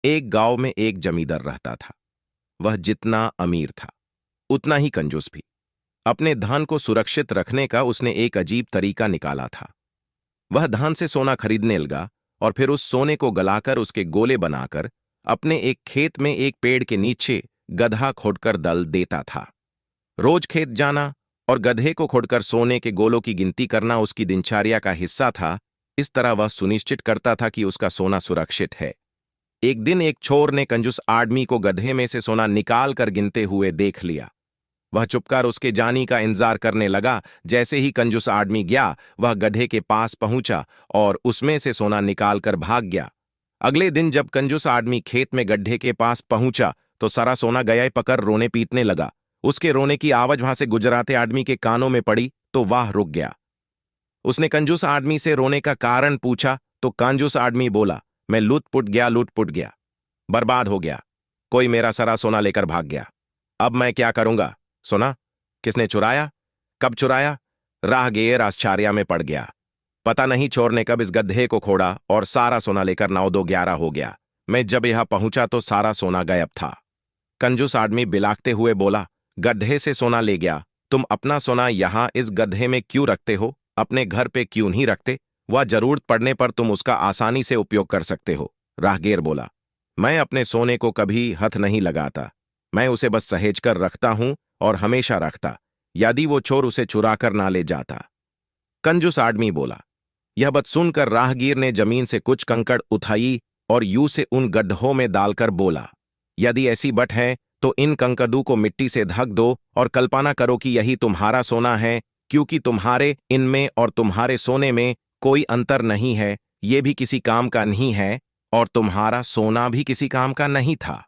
एक गांव में एक जमींदार रहता था। वह जितना अमीर था उतना ही कंजूस भी। अपने धन को सुरक्षित रखने का उसने एक अजीब तरीका निकाला था। वह धान से सोना खरीदने लगा और फिर उस सोने को गलाकर उसके गोले बनाकर अपने एक खेत में एक पेड़ के नीचे गधा खोदकर दल देता था। रोज खेत जाना और गधे को खोदकर सोने के गोलों की गिनती करना उसकी दिनचर्या का हिस्सा था। इस तरह वह सुनिश्चित करता था कि उसका सोना सुरक्षित है। एक दिन एक चोर ने कंजूस आदमी को गधे में से सोना निकाल कर गिनते हुए देख लिया। वह चुपकर उसके जाने का इंतजार करने लगा। जैसे ही कंजूस आदमी गया, वह गधे के पास पहुंचा और उसमें से सोना निकाल कर भाग गया। अगले दिन जब कंजूस आदमी खेत में गड्ढे के पास पहुंचा तो सारा सोना गया पकड़ रोने पीटने लगा। उसके रोने की आवाज वहां से गुजराते आदमी के कानों में पड़ी तो वह रुक गया। उसने कंजूस आदमी से रोने का कारण पूछा तो कंजूस आदमी बोला, मैं लूट पुट गया, बर्बाद हो गया। कोई मेरा सारा सोना लेकर भाग गया। अब मैं क्या करूंगा? सोना किसने चुराया? कब चुराया? राहगीर आश्चर्य में पड़ गया। पता नहीं चोर ने कब इस गड्ढे को खोदा और सारा सोना लेकर 9-2-11 हो गया। मैं जब यहां पहुंचा तो सारा सोना गायब था। कंजूस आदमी बिलाकते हुए बोला, गड्ढे से सोना ले गया, तुम अपना सोना यहां इस गड्ढे में क्यों रखते हो? अपने घर पे क्यों नहीं रखते? वह जरूरत पड़ने पर तुम उसका आसानी से उपयोग कर सकते हो। राहगीर बोला, मैं अपने सोने को कभी हाथ नहीं लगाता। मैं उसे बस सहेज कर रखता हूं और हमेशा रखता, यदि वो चोर उसे चुरा कर ना ले जाता। कंजूस आदमी बोला। यह बात सुनकर राहगीर ने जमीन से कुछ कंकड़ उठाई और यूं से उन गड्ढों में डालकर बोला, यदि ऐसी बट है तो इन कंकड़ों को मिट्टी से ढक दो और कल्पना करो कि यही तुम्हारा सोना है, क्योंकि तुम्हारे इनमें और तुम्हारे सोने में कोई अंतर नहीं है। ये भी किसी काम का नहीं है और तुम्हारा सोना भी किसी काम का नहीं था।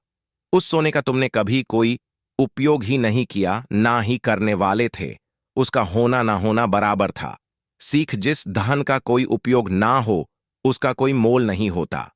उस सोने का तुमने कभी कोई उपयोग ही नहीं किया, ना ही करने वाले थे। उसका होना ना होना बराबर था। सीख, जिस धन का कोई उपयोग ना हो उसका कोई मोल नहीं होता।